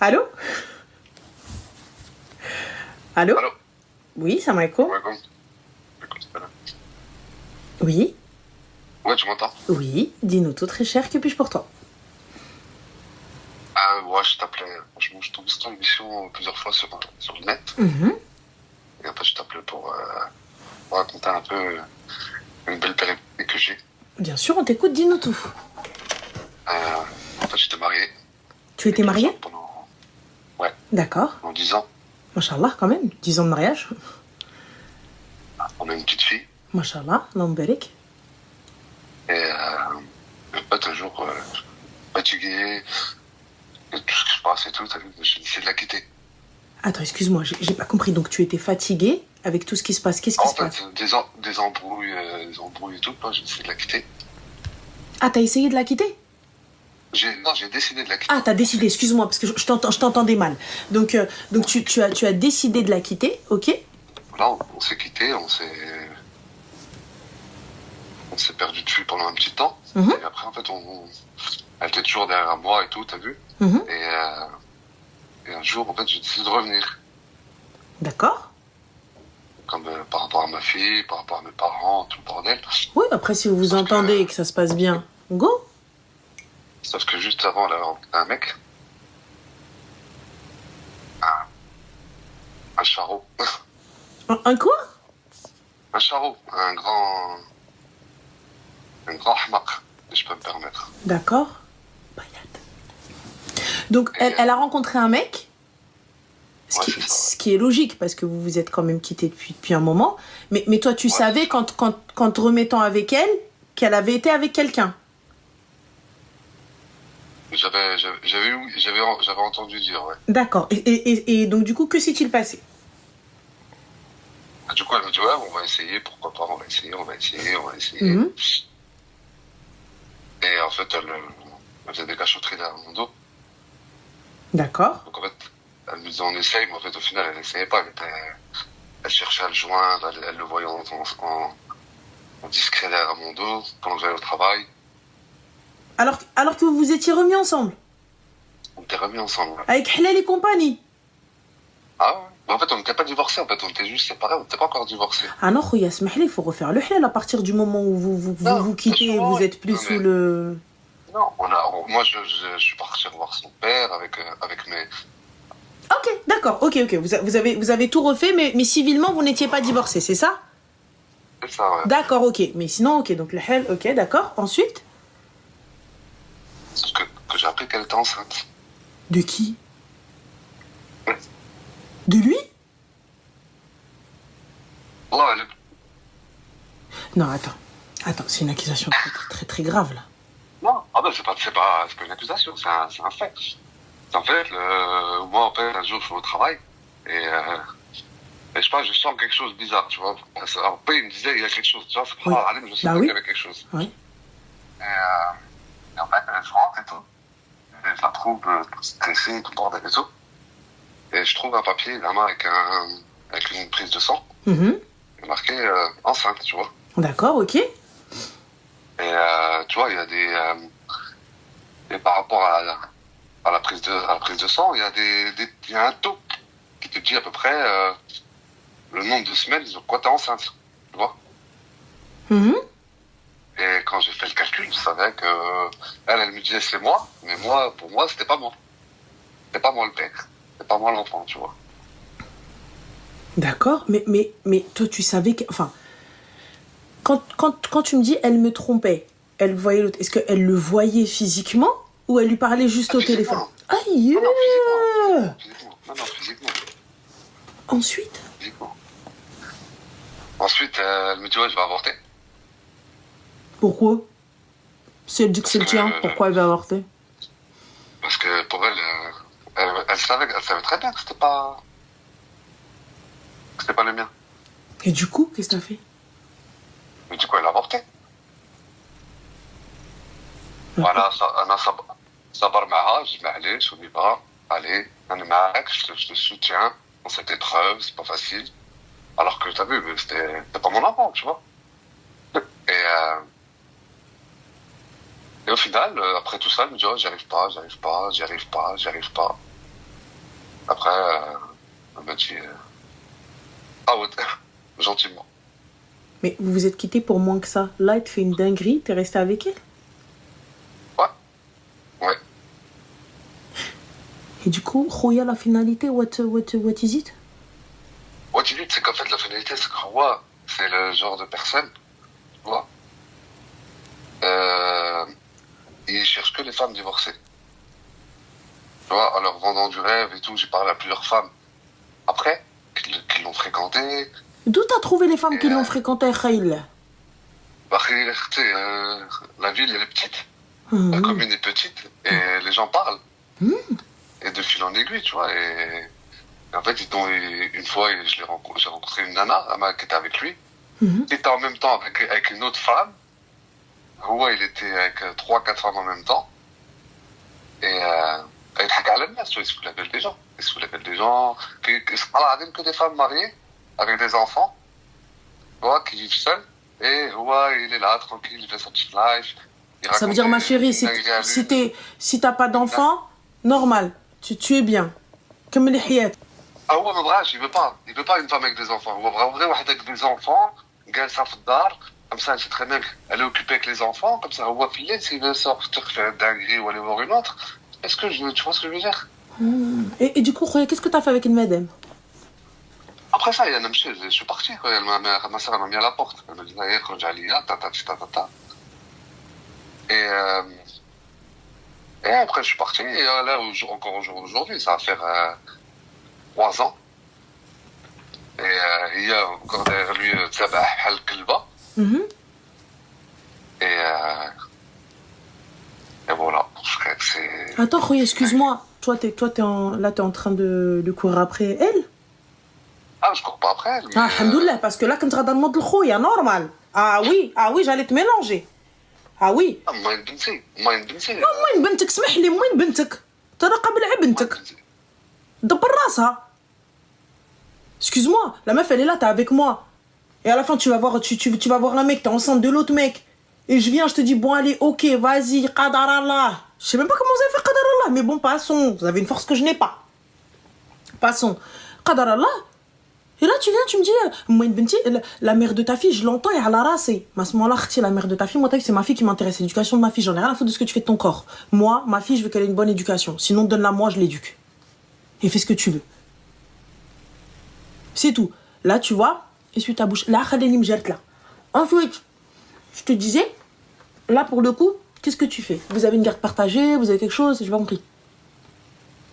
Allô? Allô? Allô? Oui, salam alaikum. Ouais, salam. Oui, Ouais, tu m'entends? oui, dis-nous tout très cher, que puis-je pour toi? Ah, ouais, je t'appelais. Franchement, je tombe sur ton émission plusieurs fois sur le net. Mhm. Et en fait, je t'appelais pour raconter un peu une belle période que j'ai. Bien sûr, on t'écoute, dis-nous tout. En fait, j'étais marié Tu étais avec une marié? femme ouais, D'accord. pendant 10 ans. Machallah, quand même, 10 ans de mariage. On a une petite fille. Machallah, Allah barik. Et en fait, un jour, fatigué, et tout ce qui se passe et tout, t'as vu, j'ai décidé de la quitter. Attends, excuse-moi, j'ai pas compris. Donc tu étais fatigué avec tout ce qui se passe. Qu'est-ce qui En se passe? fait, des embrouilles et tout, moi, j'ai décidé de la quitter. Ah, t'as essayé de la quitter? Non, j'ai décidé de la quitter. Ah, t'as décidé, excuse-moi, parce que je t'entendais mal. Donc tu as décidé de la quitter, ok? Là, on s'est quitté, on s'est perdu de vue pendant un petit temps. Mhm. Et après, en fait, elle était toujours derrière moi et tout, t'as vu? Mhm. Et un jour, en fait, j'ai décidé de revenir. D'accord. Comme par rapport à ma fille, par rapport à mes parents, tout le bordel. Oui, après, si vous vous entendez et que ça se passe bien, go. Sauf que juste avant, elle avait rencontré un mec. Un charreau. Un quoi? Un charreau. Un grand hmaq, si je peux me permettre. D'accord. Donc, elle a rencontré un mec, Ouais, c'est ça. ce qui est logique, parce que vous vous êtes quand même quittés depuis un moment. Mais toi, tu savais, quand remettant avec elle, qu'elle avait été avec quelqu'un. J'avais entendu dire, ouais. D'accord. Et donc, du coup, que s'est-il passé? Du coup, elle me dit, ouais, on va essayer, pourquoi pas, on va essayer. Mhm. Et en fait, elle faisait des cachotteries derrière mon dos. D'accord. Donc en fait, elle me disait on essaye, mais en fait, au final, elle n'essayait pas. Elle cherchait à le joindre, elle le voyait en discret derrière mon dos, pendant que j'allais au travail. Alors que vous vous étiez remis ensemble, On était remis ensemble. Ouais. avec Halal et compagnie. Ah ouais. Mais en fait, on n'était pas divorcés, en fait, on était juste séparés, on n'était pas encore divorcés. Ah non, Khouya, smahli, il faut refaire le halal à partir du moment où vous quittez et vous êtes plus Non, sous le... non, moi, je suis parti revoir son père avec mes... Ok, d'accord, ok. Vous avez tout refait, mais civilement, vous n'étiez pas divorcés, c'est ça? C'est ça, ouais. D'accord, ok. Mais sinon, ok, donc le halal, ok, d'accord. Ensuite? Sauf que j'ai appris qu'elle était enceinte. De qui? Ouais. De lui? Là, Non, attends, c'est une accusation très grave, là. Non, ah ben, c'est pas une accusation, c'est un fait. C'est un fait, moi, en fait, un jour, je vais au travail, et je sais pas, je sens quelque chose de bizarre, tu vois. Alors, il me disait, il y a quelque chose, tu vois, Oui. je sais Bah pas oui. qu'il y avait quelque chose. Oui. Et en fait, je rentre et tout, et je la trouve stressée, tout le bordel et tout. Et je trouve un papier, la main avec une prise de sang, Mhm. marqué enceinte, tu vois. D'accord, ok. Et tu vois, il y a et par rapport à la prise de sang, il y a un taux qui te dit à peu près le nombre de semaines sur quoi t'es enceinte, tu vois. Mhm. Et quand j'ai fait le calcul, je savais que elle me disait c'est moi, mais moi, pour moi, c'était pas moi. C'était pas moi le père. C'était pas moi l'enfant, tu vois. D'accord, mais toi, tu savais que... Enfin, quand tu me dis elle me trompait, elle voyait l'autre, est-ce qu'elle le voyait physiquement ou elle lui parlait juste au téléphone? Aïe. Non, physiquement. Physiquement. Ensuite? Physiquement. Ensuite, elle me dit ouais, je vais avorter. Pourquoi? Si elle dit que c'est le tien, pourquoi elle va avorter? Parce que pour elle, elle savait très bien que c'était pas le mien. Et du coup, qu'est-ce que t'as fait? Mais du coup, elle a avorté. Voilà, صبر معها, je dis mais allez, je n'y pas, allez, je te soutiens dans cette épreuve, c'est pas facile. Alors que t'as vu, c'était pas mon enfant, tu vois. Et au final, après tout ça, elle me dit oh, j'y arrive pas. Après, elle m'a dit, ah ouais, gentiment. Mais vous vous êtes quittés pour moins que ça. Là, elle te fait une dinguerie, t'es resté avec elle. Ouais, ouais. Et du coup, Khoya, la finalité, what is it? Ouais, tu dis, c'est qu'en fait, la finalité, c'est que Hawa, c'est le genre de personne, tu vois, il cherche que les femmes divorcées. Tu vois, en leur vendant du rêve et tout, j'ai parlé à plusieurs femmes. Après, qui l'ont fréquenté. D'où t'as trouvé les femmes Et, qui l'ont fréquenté, Khaïl? bah, tu sais, la ville, elle est petite. La commune est petite. Et les gens parlent. Et de fil en aiguille, tu vois. Et en fait, une fois, j'ai rencontré une nana qui était avec lui. Qui était en même temps avec une autre femme. Ouais, il était avec 3-4 femmes en même temps. Et il يضحك على الناس, il se fout la gueule des gens. Il se fout la gueule des gens. Que des femmes mariées avec des enfants, tu vois, qui vivent seuls. Et ouais, il est là, tranquille, il fait sa petite life. Ça veut dire, ma chérie, si t'as pas d'enfant, normal, tu es bien. Comme les hiet. Ah ouais, mais bref, il veut pas une femme avec des enfants. Il veut vraiment avec des enfants, جالسة في الدار, comme ça, elle sait très bien qu'elle est occupée avec les enfants, comme ça, هو في الليل, s'il veut sortir faire une dinguerie ou aller voir une autre, tu vois ce que je veux dire? Et du coup, Khoya, qu'est-ce que t'as fait avec une madame? Après ça, il y a je suis parti, quoi. Ma soeur m'a mis à la porte. Elle m'a dit, allez, quand j'allais là, ta. Et après, je suis parti. Et là, encore aujourd'hui, ça va faire 3 ans. Et il y a encore derrière lui, Tsabah Al-Kelba. Et voilà, je crois que c'est... Attends, Khoya, excuse-moi. Toi, t'es en train de courir après elle? Ah, je cours pas après elle. Ah, alhamdoulilah, parce que là, quand tu vas dans le monde de Khoya, normal. Ah oui, j'allais te mélanger. Ah oui. ما بنتي وين بنتك؟ اسمح لي، وين بنتك؟ تراقب على بنتك. دبر راسها. Excuse-moi, la meuf elle est là, t'es avec moi. Et à la fin tu vas voir, tu vas voir un mec, t'es enceinte de l'autre mec. Et je viens, je te dis bon allez, ok, vas-y, qadar Allah. Je sais même pas comment vous avez fait qadar Allah, mais bon, passons. Vous avez une force que je n'ai pas. Passons. Qadar Allah. Et là tu viens, tu me dis, moi une benti, la mère de ta fille, je l'entends et à la race. Mais à ce moment-là, la mère de ta fille, moi c'est ma fille qui m'intéresse, l'éducation de ma fille, j'en ai rien à foutre de ce que tu fais de ton corps. Moi, ma fille, je veux qu'elle ait une bonne éducation. Sinon, donne-la moi, je l'éduque. Et fais ce que tu veux. C'est tout. Là, tu vois, essuie ta bouche. Là, Khadeni me jette là. Ensuite, je te disais, là, pour le coup, qu'est-ce que tu fais? Vous avez une garde partagée, vous avez quelque chose? J'ai pas compris.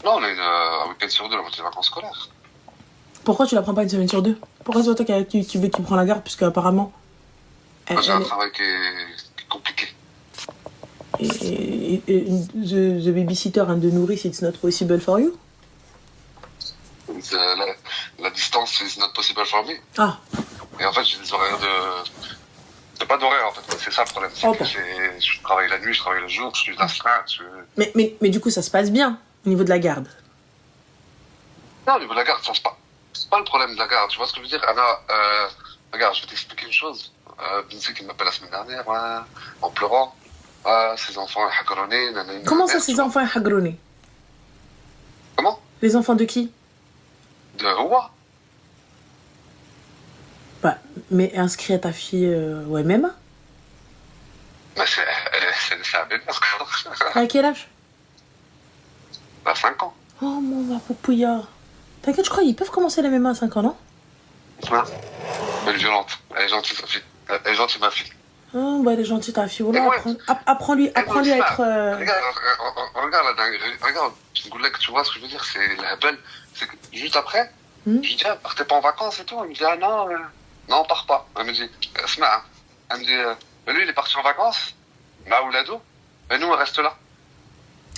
Non, on a un week-end sur 2, la moitié des vacances scolaires. Pourquoi tu la prends pas une semaine sur 2? Pourquoi c'est toi qui prends la garde, puisque apparemment... J'ai un travail qui est compliqué. Et the babysitter and the nourrice, it's not possible for you? La distance is not possible for me. Ah. Et en fait, j'ai des horaires de... C'est pas d'horaire, en fait. C'est ça le problème. C'est que je travaille la nuit, je travaille le jour, je suis astreint. Mais du coup, ça se passe bien au niveau de la garde? Non, au niveau de la garde, ça se passe. C'est pas le problème de la garde, tu vois ce que je veux dire? Anna, regarde, je vais t'expliquer une chose. Binsi qui m'appelle la semaine dernière, en pleurant. Ses enfants hagronnés. Comment ça, ses enfants hagronnés? Comment? Les enfants de qui? De Hawa. Bah, mais inscris à ta fille au MMA. Mais c'est un bébé, À quel âge? Elle a 5 ans. Oh mon poupouillard. T'inquiète, je crois qu'ils peuvent commencer la MMA à 5 ans, non? Ouais. Elle est violente. Elle est gentille, sa fille. Elle est gentille, ma fille. Oh, bah, elle est gentille, ta fille. Voilà, apprends-lui à être... Regarde la dinguerie. Regarde, tu vois ce que je veux dire? C'est la belle. C'est que juste après, je lui dis, partez pas en vacances et tout. Elle me dit, ah non, non, on part pas. Elle me dit, elle me dit, lui, il est parti en vacances. Maoulado. Mais nous, on reste là.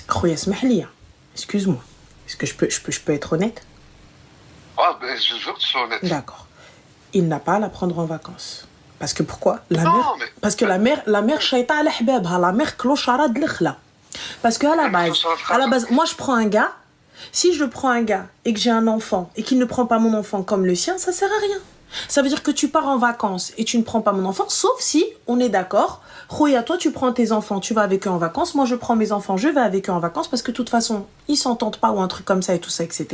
Khoya, smahli. Excuse-moi. Est-ce que je peux être honnête? Ah, ben, je veux que tu sois honnête. D'accord. Il n'a pas à la prendre en vacances. Parce que pourquoi? Parce que la mère shaita ala hbabha, la mère clochara de l'khla. Parce que à la base, moi je prends un gars. Si je prends un gars et que j'ai un enfant et qu'il ne prend pas mon enfant comme le sien, ça sert à rien. Ça veut dire que tu pars en vacances et tu ne prends pas mon enfant, sauf si on est d'accord. Khoya, toi, tu prends tes enfants, tu vas avec eux en vacances. Moi, je prends mes enfants, je vais avec eux en vacances parce que de toute façon, ils s'entendent pas ou un truc comme ça et tout ça, etc.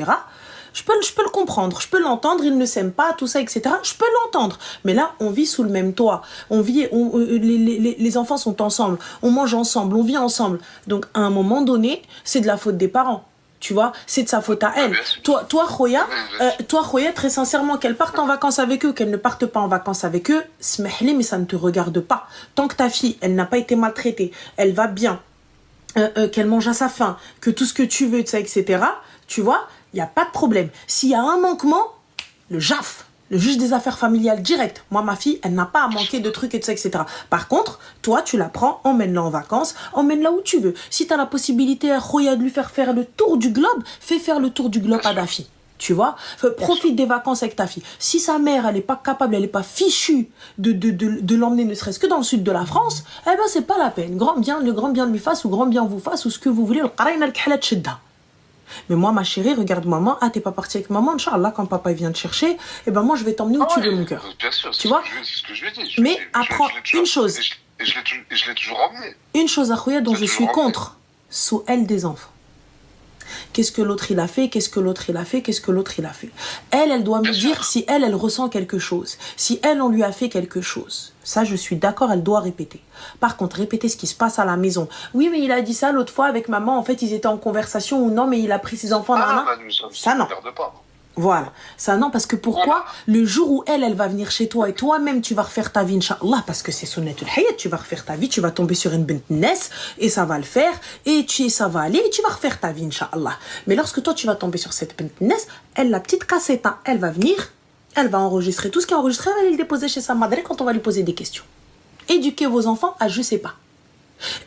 Je peux le comprendre, je peux l'entendre, ils ne s'aiment pas, tout ça, etc. Je peux l'entendre. Mais là, on vit sous le même toit. Les enfants sont ensemble, on mange ensemble, on vit ensemble. Donc, à un moment donné, c'est de la faute des parents. Tu vois, c'est de sa faute à elle. Toi, Khoya, très sincèrement, qu'elle parte en vacances avec eux, qu'elle ne parte pas en vacances avec eux, smehli, mais ça ne te regarde pas. Tant que ta fille, elle n'a pas été maltraitée, elle va bien, qu'elle mange à sa faim, que tout ce que tu veux, etc., tu vois, il n'y a pas de problème. S'il y a un manquement, le JAF, le juge des affaires familiales direct. Moi, ma fille, elle n'a pas à manquer de trucs, etc. Par contre, toi, tu la prends, emmène-la en vacances, emmène-la où tu veux. Si tu as la possibilité, Khoya, de lui faire le tour du globe, fais faire le tour du globe à ta fille. Tu vois, profite des vacances avec ta fille. Si sa mère, elle n'est pas capable, elle n'est pas fichue de l'emmener ne serait-ce que dans le sud de la France, eh ben, c'est pas la peine. Le grand bien lui fasse ou grand bien vous fasse ou ce que vous voulez. Mais moi, ma chérie, regarde maman. Ah, t'es pas partie avec maman, Inch'Allah, quand papa vient te chercher, eh ben moi, je vais t'emmener où tu veux, mon cœur. Bien sûr, tu vois, c'est ce que je lui ai dit. Mais apprends une chose. Et je l'ai toujours emmené. Une chose à Khoya dont je suis contre, sous elle des enfants. Qu'est-ce que l'autre il a fait, qu'est-ce que l'autre il a fait, qu'est-ce que l'autre il a fait. Elle doit me dire si elle ressent quelque chose. Si elle, on lui a fait quelque chose. Ça, je suis d'accord, elle doit répéter. Par contre, répéter ce qui se passe à la maison. Oui, mais il a dit ça l'autre fois avec maman, en fait, ils étaient en conversation ou non, mais il a pris ses enfants. Ça, non. Voilà. Ça, non, parce que pourquoi le jour où elle va venir chez toi et toi-même, tu vas refaire ta vie, Inch'Allah, parce que c'est sunnatul hayat, tu vas refaire ta vie, tu vas tomber sur une bint nes, et ça va le faire, et ça va aller, et tu vas refaire ta vie, Inch'Allah. Mais lorsque toi, tu vas tomber sur cette bint nes, elle, la petite cassette, hein, elle va venir, elle va enregistrer tout ce qui est enregistré, elle va le déposer chez sa madre quand on va lui poser des questions. Éduquez vos enfants à je sais pas.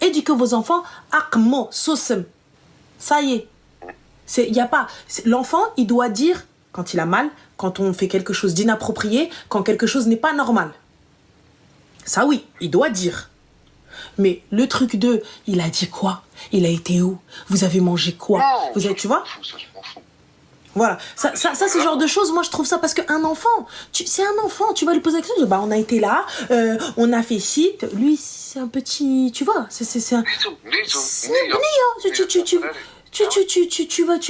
Éduquez vos enfants à kmo, sosem. Ça y est. Y a pas. L'enfant, il doit dire quand il a mal, quand on fait quelque chose d'inapproprié, quand quelque chose n'est pas normal. Ça oui, il doit dire. Mais le truc de, il a dit quoi? Il a été où? Vous avez mangé quoi? Vous avez, tu vois? Voilà, ça c'est ce genre de choses, moi je trouve ça parce qu'un enfant, c'est un enfant, tu vas lui poser la question, bah on a été là, on a fait ci, lui c'est un petit, tu vois, c'est un... Tu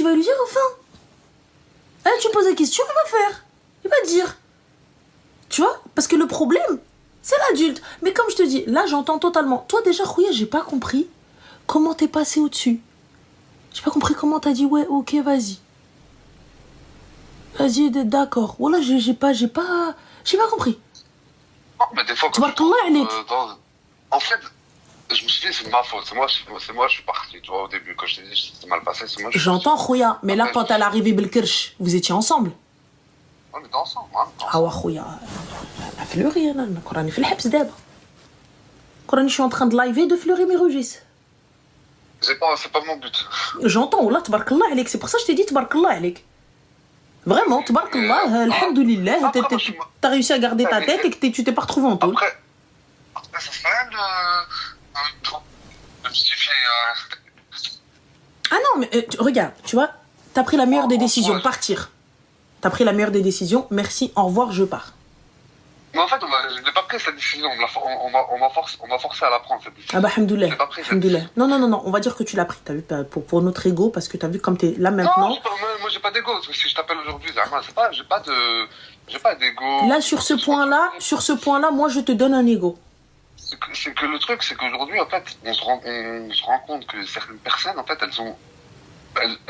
vas lui dire enfin. Tu poses la question, il va faire, il va dire. Tu vois, parce que le problème, c'est l'adulte. Mais comme je te dis, là j'entends totalement. Toi déjà, Khoya, j'ai pas compris comment t'es passé au-dessus. J'ai pas compris comment t'as dit ouais, ok, vas-y. Vas-y, d'accord. Voilà, j'ai pas compris. Non, mais des fois, en fait, je me suis dit, c'est de ma faute. C'est moi, je suis parti. Tu vois, au début, quand je t'ai dit, c'était mal passé, c'est moi. J'entends, Khoya, mais là, quand elle est arrivée Belkirch, vous étiez ensemble? On était ensemble, hein. Ah ouais, Khoya. Elle a fleuri, hein. Quand on est fait le habs d'abord. Quand je suis en train de live et de fleurir mes registres. C'est pas mon but. J'entends, Wallah, tabarakallah alayk. C'est pour ça que je t'ai dit, tabarakallah alayk. Vraiment, tabarakallah, alhamdoulilah, t'as réussi à garder ta tête et que tu t'es pas retrouvé en taule. Après, ça serait rien de justifier. Ah non, mais regarde, tu vois, t'as pris la meilleure des décisions, partir. T'as pris la meilleure des décisions, merci, au revoir, je pars. Mais en fait, je n'ai pas pris cette décision, on m'a forcé à la prendre, cette décision. Ah bah, alhamdoulilah. Non, on va dire que tu l'as pris, t'as vu, pour notre ego, parce que t'as vu comme t'es là maintenant. Non, moi j'ai pas d'ego, si je t'appelle aujourd'hui, j'ai pas d'ego. Là, sur ce point-là, moi je te donne un ego. C'est que le truc, c'est qu'aujourd'hui, en fait, on se rend compte que certaines personnes, en fait, elles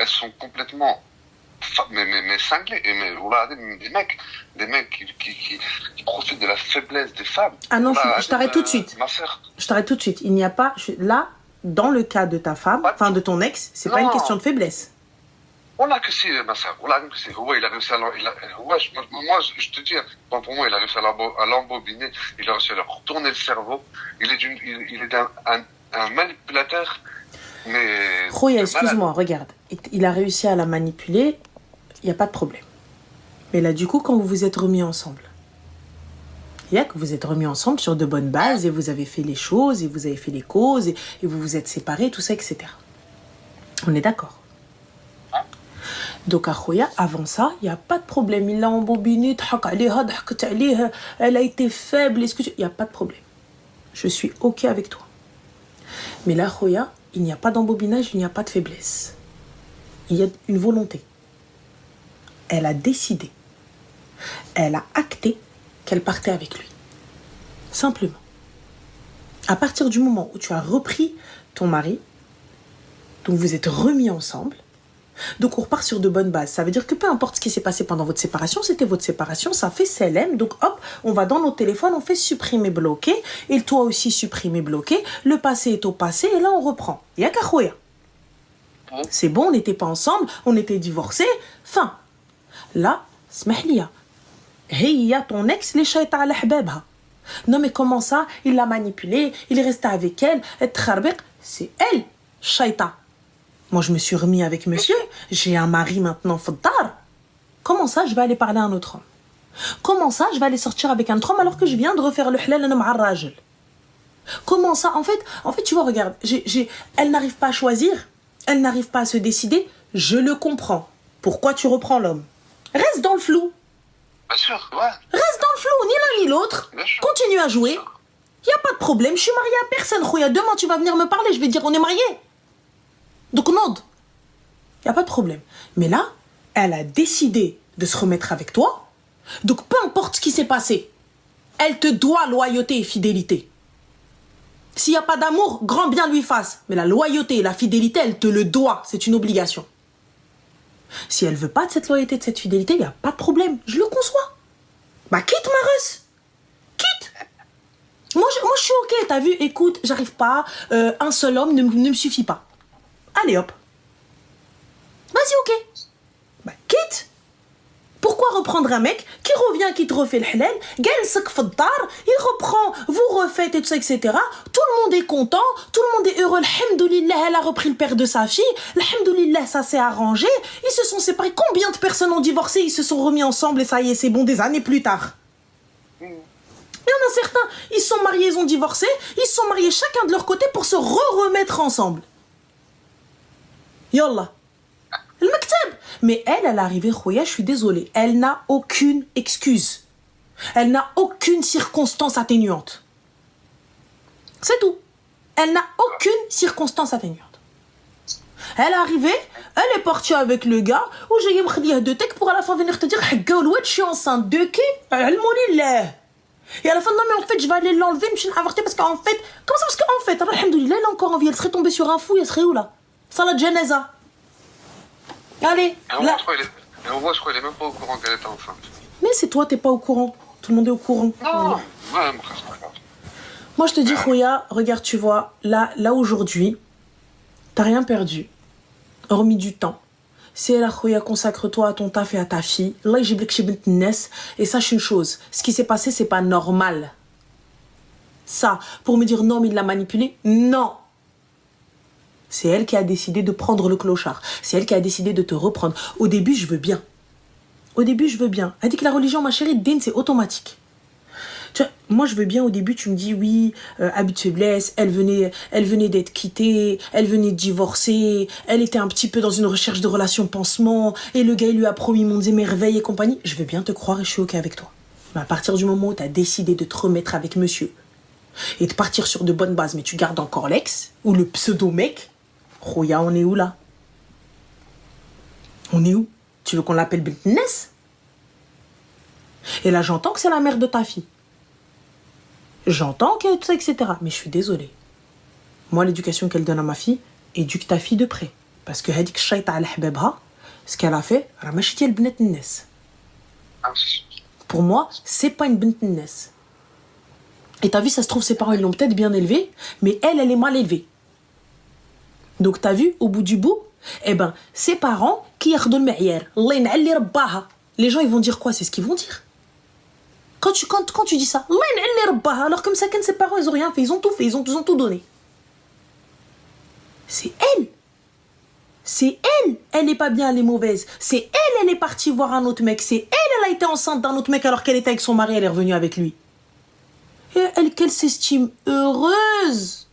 sont complètement mais cinglées. Et voilà, des mecs qui profitent de la faiblesse des femmes. Ah non, voilà, je t'arrête tout de suite. Ma sœur. Je t'arrête tout de suite. Il n'y a pas... Là, dans le cas de ta femme, enfin de ton ex, c'est pas une question de faiblesse. Voilà que c'est, ma sœur. Voilà que c'est. Ouais, il a réussi à... moi, je te dis, pour moi, il a réussi à l'embobiner. Il a réussi à leur retourner le cerveau. Il est un manipulateur, mais... Khoya, excuse-moi, regarde. Il a réussi à la manipuler, il n'y a pas de problème. Mais là, du coup, quand vous vous êtes remis ensemble, que vous êtes remis ensemble sur de bonnes bases et vous avez fait les choses et vous avez fait les causes et vous vous êtes séparés, tout ça, etc. On est d'accord. Donc, Akhoya, avant ça, il n'y a pas de problème. Il l'a embobiné, elle a été faible, il n'y a pas de problème. Je suis OK avec toi. Mais là, Akhoya, il n'y a pas d'embobinage, il n'y a pas de faiblesse. Il y a une volonté. Elle a décidé. Elle a acté qu'elle partait avec lui. Simplement. À partir du moment où tu as repris ton mari, donc vous êtes remis ensemble, donc on repart sur de bonnes bases. Ça veut dire que peu importe ce qui s'est passé pendant votre séparation, c'était votre séparation, ça fait CLM. Donc hop, on va dans nos téléphones, on fait supprimer, bloquer. Et toi aussi supprimer, bloquer. Le passé est au passé et là on reprend. Y'a qu'Akhoya. C'est bon, on n'était pas ensemble, on était divorcés. Fin. Là, smahliya. Hiya ton ex, les shayta ala hbabha. Non mais comment ça? Il l'a manipulée, il est resté avec elle, c'est elle, shayta. Moi, je me suis remis avec monsieur. J'ai un mari maintenant, faddar. Comment ça, je vais aller parler à un autre homme? Comment ça, je vais aller sortir avec un autre homme alors que je viens de refaire le halal à rajul? Comment ça? En fait, tu vois, regarde, elle n'arrive pas à choisir. Elle n'arrive pas à se décider. Je le comprends. Pourquoi tu reprends l'homme? Reste dans le flou. Bien sûr, ouais. Reste dans le flou, ni l'un ni l'autre. Continue à jouer. Il n'y a pas de problème. Je suis mariée à personne, Khouya. Demain, tu vas venir me parler. Je vais dire, on est mariés. Donc, non, il n'y a pas de problème. Mais là, elle a décidé de se remettre avec toi. Donc, peu importe ce qui s'est passé, elle te doit loyauté et fidélité. S'il n'y a pas d'amour, grand bien lui fasse. Mais la loyauté et la fidélité, elle te le doit. C'est une obligation. Si elle ne veut pas de cette loyauté, de cette fidélité, il n'y a pas de problème. Je le conçois. Bah, quitte, Mareuse. Quitte. Moi, je suis OK. T'as vu, écoute, j'arrive pas. Un seul homme ne me suffit pas. Allez hop. Vas-y, OK. Bah, quitte. Pourquoi reprendre un mec qui revient, qui te refait le halal, il reprend, vous refaites et tout ça, etc. Tout le monde est content, tout le monde est heureux. Alhamdoulilah, elle a repris le père de sa fille. Alhamdoulilah, ça s'est arrangé. Ils se sont séparés. Combien de personnes ont divorcé? Ils se sont remis ensemble et ça y est, c'est bon, des années plus tard. Il y en a certains, ils se sont mariés, ils ont divorcé. Ils se sont mariés chacun de leur côté pour se remettre ensemble. Yallah. Le maktab. Mais elle est arrivée, Khouya, je suis désolée. Elle n'a aucune excuse. Elle n'a aucune circonstance atténuante. C'est tout. Elle n'a aucune circonstance atténuante. Elle est arrivée, elle est partie avec le gars, où j'ai eu de tech pour à la fin venir te dire, je suis enceinte de qui? Et à la fin, non mais en fait, je vais aller l'enlever, je suis avortée parce qu'en fait, comment ça parce qu'en fait, alhamdoulilah, elle a encore envie, elle serait tombée sur un fou, elle serait où là? Salat Janaza. Allez, là. Et on voit, je crois, il est même pas au courant qu'elle était enceinte. Mais c'est toi, t'es pas au courant. Tout le monde est au courant. Non, ouais, mon frère, c'est pas grave. Moi, je te dis, Khouya, regarde, tu vois, là aujourd'hui, t'as rien perdu. Hormis du temps. C'est là, Khouya, consacre-toi à ton taf et à ta fille. Là, j'ai blek bint Ness. Et sache une chose, ce qui s'est passé, c'est pas normal. Ça, pour me dire non, mais il l'a manipulé, non. C'est elle qui a décidé de prendre le clochard. C'est elle qui a décidé de te reprendre. Au début, je veux bien. Au début, je veux bien. Elle dit que la religion, ma chérie, din, c'est automatique. Tu vois, moi, je veux bien, au début, tu me dis, oui, abus de faiblesse, elle venait d'être quittée, elle venait de divorcer, elle était un petit peu dans une recherche de relation pansement, et le gars, il lui a promis mondes et merveilles et compagnie. Je veux bien te croire et je suis OK avec toi. Mais à partir du moment où tu as décidé de te remettre avec monsieur, et de partir sur de bonnes bases, mais tu gardes encore l'ex, ou le pseudo-mec, Khouya, on est où là? On est où? Tu veux qu'on l'appelle Bint Ness? Et là, j'entends que c'est la mère de ta fille. J'entends que tout ça, etc. Mais je suis désolée. Moi, l'éducation qu'elle donne à ma fille, éduque ta fille de près. Parce que hadik shayta al hbabha, ce qu'elle a fait, ramachiti el bnet Ness. Pour moi, c'est pas une Bint Ness. Et t'as vu, ça se trouve, ses parents, ils l'ont peut-être bien élevée, mais elle est mal élevée. Donc, t'as vu, au bout du bout, eh ben, ses parents, qui yardou le les gens, ils vont dire quoi? C'est ce qu'ils vont dire. Quand tu dis ça, alors comme ça, quand ses parents, ils ont rien fait, ils ont tout fait, ils ont tout donné. C'est elle. C'est elle. Elle n'est pas bien, elle est mauvaise. C'est elle est partie voir un autre mec. C'est elle a été enceinte d'un autre mec alors qu'elle était avec son mari, elle est revenue avec lui. Et elle, qu'elle s'estime heureuse.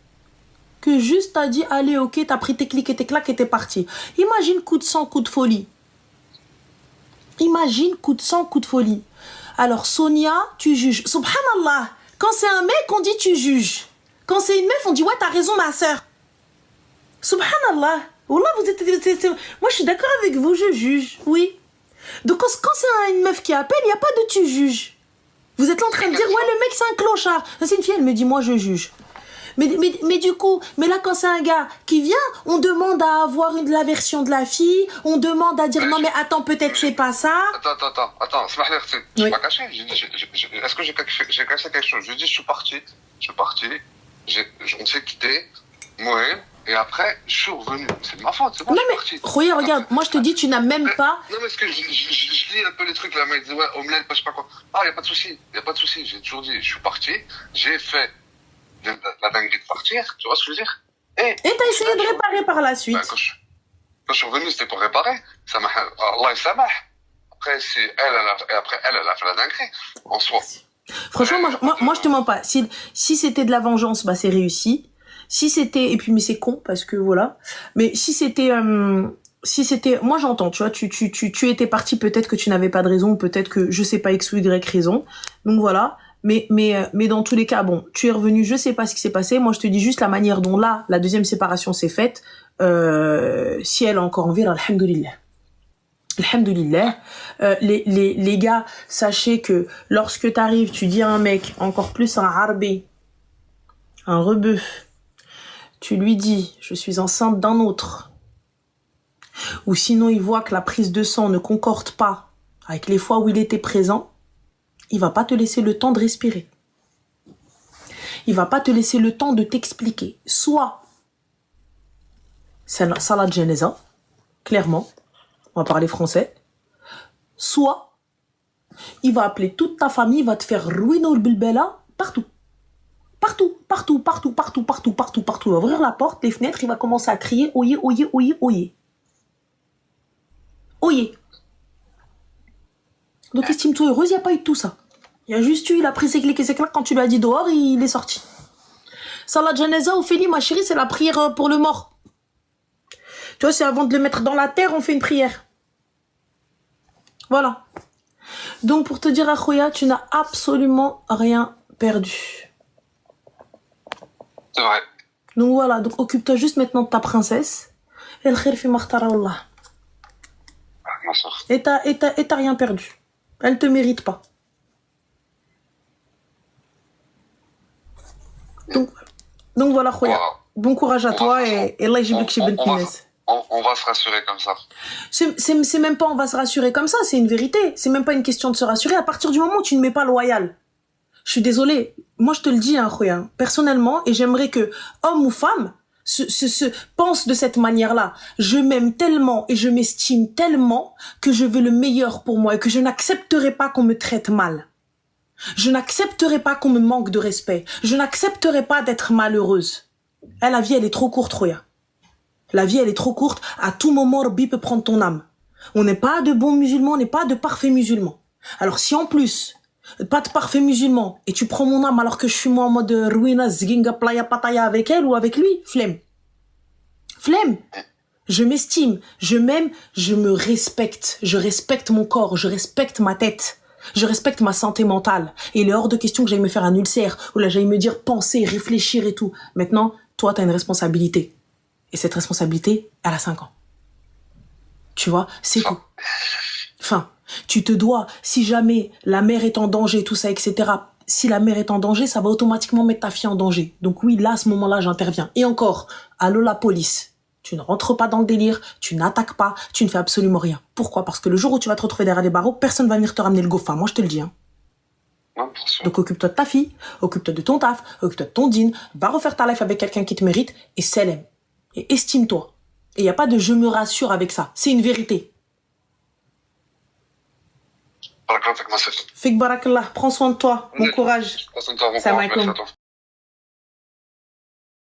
Que juste t'as dit, allez, ok, t'as pris tes clics et tes claques et t'es parti. Imagine coup de sang, coup de folie. Imagine, coup de sang, coup de folie. Alors, Sonia, tu juges. Subhanallah. Quand c'est un mec, on dit tu juges. Quand c'est une meuf, on dit ouais, t'as raison, ma sœur. Subhanallah. Wallah, vous êtes... Moi, je suis d'accord avec vous, je juge. Oui. Donc, quand c'est une meuf qui appelle, il n'y a pas de tu juges. Vous êtes là en train de dire, ouais, le mec, c'est un clochard. C'est une fille, elle me dit, moi, je juge. Mais du coup, mais là, quand c'est un gars qui vient, on demande à avoir la version de la fille, on demande à dire, non, mais attends, peut-être c'est pas ça. Attends, c'est ma je suis pas caché. Est-ce que j'ai caché quelque chose? Je dis, je suis parti, on s'est quitté, moi, et après, je suis revenu. C'est de ma faute, c'est bon, Non, je suis mais, parti. Roya, regarde, moi, je te dis, tu n'as même pas... Non, mais parce que je lis un peu les trucs, là, mais il dit, ouais, omelette, je sais pas quoi. Ah, y a pas de souci, j'ai toujours dit, je suis parti, j'ai fait la dinguerie de partir, tu vois ce que je veux dire? Et t'as essayé de réparer par la suite. Quand je suis revenu, c'était pour réparer. Allah il s'amah. Après, elle a fait la dinguerie. En soi. Franchement, moi, je te mens pas. Si c'était de la vengeance, bah, c'est réussi. Si c'était, et puis, mais c'est con, parce que voilà. Mais si c'était, moi, j'entends, tu vois, tu étais parti, peut-être que tu n'avais pas de raison, peut-être que, je sais pas, X ou Y raison. Donc voilà. Mais dans tous les cas, bon, tu es revenu, je sais pas ce qui s'est passé. Moi, je te dis juste la manière dont là, la deuxième séparation s'est faite. Si elle a encore envie, alhamdoulilah. Alhamdoulilah. Les gars, sachez que lorsque t'arrives, tu dis à un mec, encore plus un harbi, un rebeu, tu lui dis, je suis enceinte d'un autre. Ou sinon, il voit que la prise de sang ne concorde pas avec les fois où il était présent, il va pas te laisser le temps de respirer. Il va pas te laisser le temps de t'expliquer. Soit, c'est salat janeza, clairement, on va parler français. Soit, il va appeler toute ta famille, il va te faire ruiner le bilbela partout. Partout. Il va ouvrir la porte, les fenêtres, il va commencer à crier, oyez, oyez, oyez, oyez. Oyez. Donc, estime-toi heureuse, il n'y a pas eu de tout ça. Il y a juste eu, il a pris ses clics et ses claques, quand tu lui as dit dehors, il est sorti. Salat Janaza, Ophélie, ma chérie, c'est la prière pour le mort. Tu vois, c'est avant de le mettre dans la terre, on fait une prière. Voilà. Donc, pour te dire, Akhoya, tu n'as absolument rien perdu. C'est vrai. Donc, voilà. Donc, occupe-toi juste maintenant de ta princesse. El khir fi makhtara Allah. Ma soeur. Et t'as rien perdu. Elle te mérite pas. Donc voilà, Khoya. Bon courage à toi et Allah yjiblik chez Ben Pinès. On va se rassurer comme ça. C'est même pas on va se rassurer comme ça, c'est une vérité. C'est même pas une question de se rassurer à partir du moment où tu ne mets pas loyal. Je suis désolée. Moi, je te le dis, hein, Khoya, personnellement, et j'aimerais que homme ou femme pense de cette manière-là. Je m'aime tellement et je m'estime tellement que je veux le meilleur pour moi et que je n'accepterai pas qu'on me traite mal. Je n'accepterai pas qu'on me manque de respect. Je n'accepterai pas d'être malheureuse. La vie, elle est trop courte, Roya. La vie, elle est trop courte. À tout moment, Rabbi peut prendre ton âme. On n'est pas de bons musulmans, on n'est pas de parfaits musulmans. Alors si en plus, pas de parfaits musulmans, et tu prends mon âme alors que je suis moi en mode ruina, zginga, playa, pataya avec elle ou avec lui, flemme. Flemme. Je m'estime, je m'aime, je me respecte. Je respecte mon corps, je respecte ma tête. Je respecte ma santé mentale. Et il est hors de question que j'aille me faire un ulcère, ou là j'aille me dire penser, réfléchir et tout. Maintenant, toi, t'as une responsabilité. Et cette responsabilité, elle a 5 ans. Tu vois, c'est tout. Enfin, tu te dois, si jamais la mère est en danger, tout ça, etc. Si la mère est en danger, ça va automatiquement mettre ta fille en danger. Donc oui, là, à ce moment-là, j'interviens. Et encore, allô la police. Tu ne rentres pas dans le délire, tu n'attaques pas, tu ne fais absolument rien. Pourquoi? Parce que le jour où tu vas te retrouver derrière les barreaux, personne va venir te ramener le gofa. Moi, je te le dis. Hein. Non, bien sûr. Donc occupe-toi de ta fille, occupe-toi de ton taf, occupe-toi de ton dîne, va refaire ta life avec quelqu'un qui te mérite et célèbre. Et estime-toi. Et il n'y a pas de je me rassure avec ça. C'est une vérité. Barakallah, ma soeur. Fik barakallah, prends soin de toi. Bon courage. Prends soin de toi, bon Salam courage, merci alaikum. à toi.